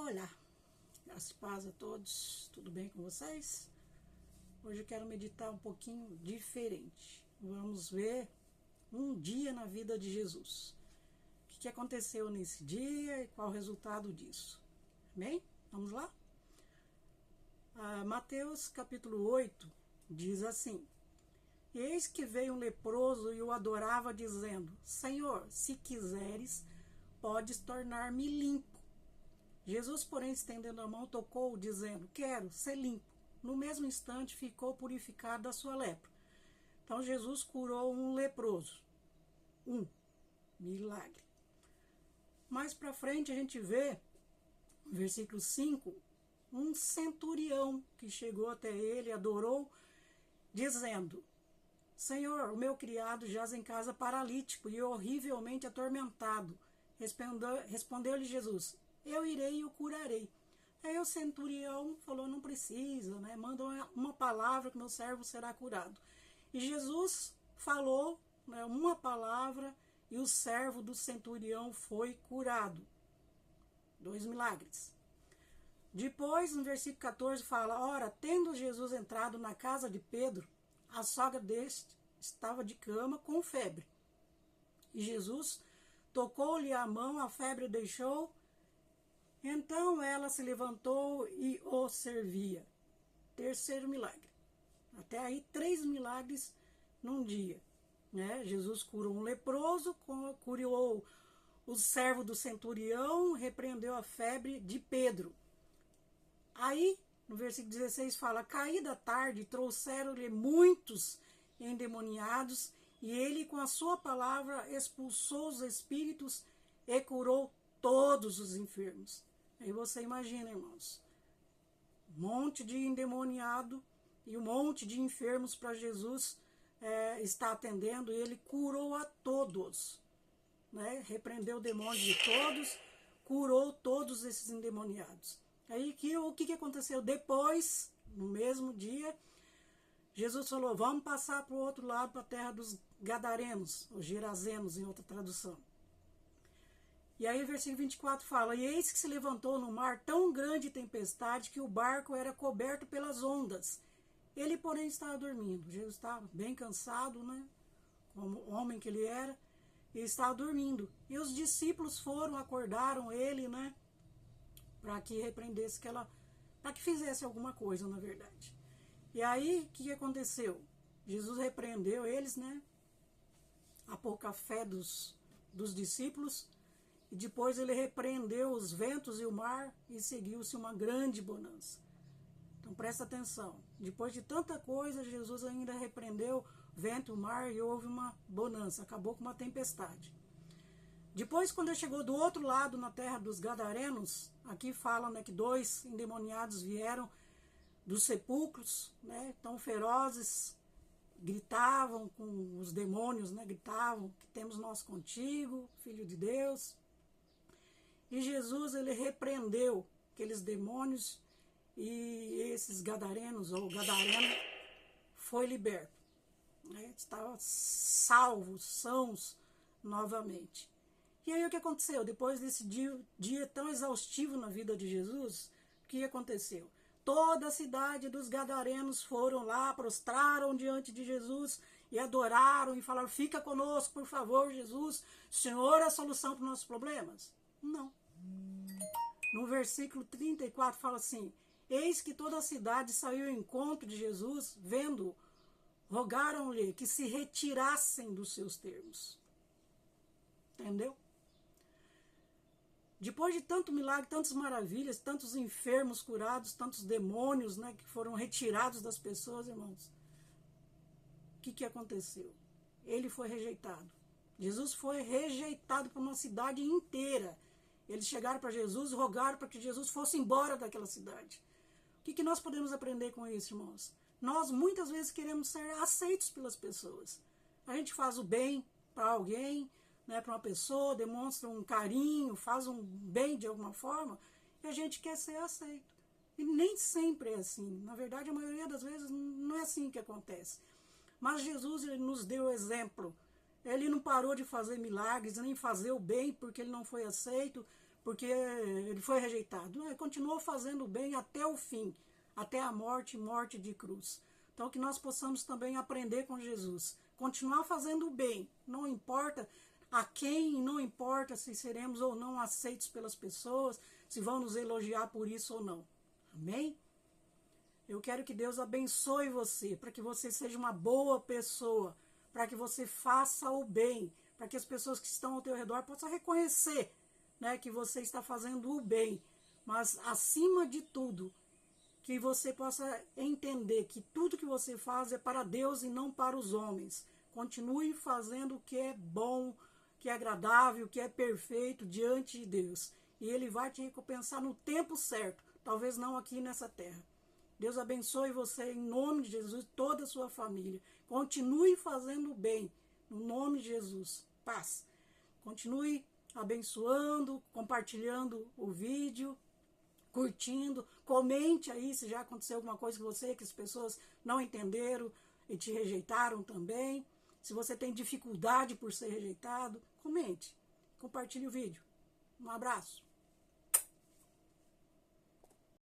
Olá, graças e paz a todos, tudo bem com vocês? Hoje eu quero meditar um pouquinho diferente. Vamos ver um dia na vida de Jesus. O que aconteceu nesse dia e qual o resultado disso? Amém? Vamos lá? Mateus capítulo 8 diz assim: Eis que veio um leproso e o adorava, dizendo: Senhor, se quiseres, podes tornar-me limpo. Jesus, porém, estendendo a mão, tocou-o, dizendo: Quero ser limpo. No mesmo instante ficou purificado da sua lepra. Então Jesus curou um leproso. Milagre. Mais para frente a gente vê, no versículo 5, um centurião que chegou até ele, adorou, dizendo: Senhor, o meu criado jaz em casa paralítico e horrivelmente atormentado. Respondeu-lhe Jesus: Eu irei e o curarei. Aí o centurião falou: não precisa, né? Manda uma palavra que meu servo será curado. E Jesus falou, né, uma palavra e o servo do centurião foi curado. 2 milagres. Depois, no versículo 14, fala: Ora, tendo Jesus entrado na casa de Pedro, a sogra deste estava de cama com febre. E Jesus tocou-lhe a mão, a febre deixou. Então ela se levantou e o servia. 3º milagre. Até aí 3 milagres num dia, né? Jesus curou um leproso, curou o servo do centurião, repreendeu a febre de Pedro. Aí, no versículo 16 fala: Caída a tarde, trouxeram-lhe muitos endemoniados, e ele com a sua palavra expulsou os espíritos e curou todos os enfermos. Aí você imagina, irmãos, um monte de endemoniado e um monte de enfermos para Jesus estar atendendo, e ele curou a todos, né? Repreendeu o demônio de todos, curou todos esses endemoniados. Aí o que aconteceu depois, no mesmo dia? Jesus falou: vamos passar para o outro lado, para a terra dos Gadarenos, os Gerazenos, em outra tradução. E aí o versículo 24 fala: E eis que se levantou no mar tão grande tempestade que o barco era coberto pelas ondas. Ele, porém, estava dormindo. Jesus estava bem cansado, né? Como homem que ele era, e estava dormindo. E os discípulos acordaram ele, né? Para que repreendesse para que fizesse alguma coisa, na verdade. E aí, o que aconteceu? Jesus repreendeu eles, né? A pouca fé dos discípulos. E depois ele repreendeu os ventos e o mar e seguiu-se uma grande bonança. Então presta atenção. Depois de tanta coisa, Jesus ainda repreendeu o vento e o mar e houve uma bonança. Acabou com uma tempestade. Depois, quando ele chegou do outro lado, na terra dos Gadarenos, aqui fala, né, que 2 endemoniados vieram dos sepulcros, né, tão ferozes, gritavam com os demônios, né, gritavam: que temos nós contigo, Filho de Deus. E Jesus, ele repreendeu aqueles demônios, e esses gadarenos, ou gadareno, foi liberto, né? Estavam salvos, sãos novamente. E aí o que aconteceu? Depois desse dia tão exaustivo na vida de Jesus, o que aconteceu? Toda a cidade dos gadarenos foram lá, prostraram diante de Jesus e adoraram e falaram: fica conosco, por favor, Jesus, o Senhor é a solução para os nossos problemas? Não. No versículo 34 fala assim: Eis que toda a cidade saiu ao encontro de Jesus, vendo, rogaram-lhe que se retirassem dos seus termos. Entendeu? Depois de tanto milagre, tantas maravilhas, tantos enfermos curados, tantos demônios, né, que foram retirados das pessoas, irmãos, o que aconteceu? Ele foi rejeitado. Jesus foi rejeitado por uma cidade inteira. Eles chegaram para Jesus, rogaram para que Jesus fosse embora daquela cidade. O que nós podemos aprender com isso, irmãos? Nós muitas vezes queremos ser aceitos pelas pessoas. A gente faz o bem para alguém, né, para uma pessoa, demonstra um carinho, faz um bem de alguma forma, e a gente quer ser aceito. E nem sempre é assim. Na verdade, a maioria das vezes não é assim que acontece. Mas Jesus, ele nos deu exemplo. Ele não parou de fazer milagres, nem fazer o bem porque ele não foi aceito, porque ele foi rejeitado. Não, ele continuou fazendo o bem até o fim, até a morte de cruz. Então que nós possamos também aprender com Jesus, continuar fazendo o bem, não importa a quem, não importa se seremos ou não aceitos pelas pessoas, se vão nos elogiar por isso ou não. Amém? Eu quero que Deus abençoe você, para que você seja uma boa pessoa, para que você faça o bem, para que as pessoas que estão ao teu redor possam reconhecer, né, que você está fazendo o bem, mas acima de tudo, que você possa entender que tudo que você faz é para Deus e não para os homens. Continue fazendo o que é bom, que é agradável, que é perfeito diante de Deus. E Ele vai te recompensar no tempo certo, talvez não aqui nessa terra. Deus abençoe você em nome de Jesus, toda a sua família. Continue fazendo o bem, no nome de Jesus. Paz. Continue abençoando, compartilhando o vídeo, curtindo, comente aí se já aconteceu alguma coisa com você, que as pessoas não entenderam e te rejeitaram também. Se você tem dificuldade por ser rejeitado, comente, compartilhe o vídeo. Um abraço.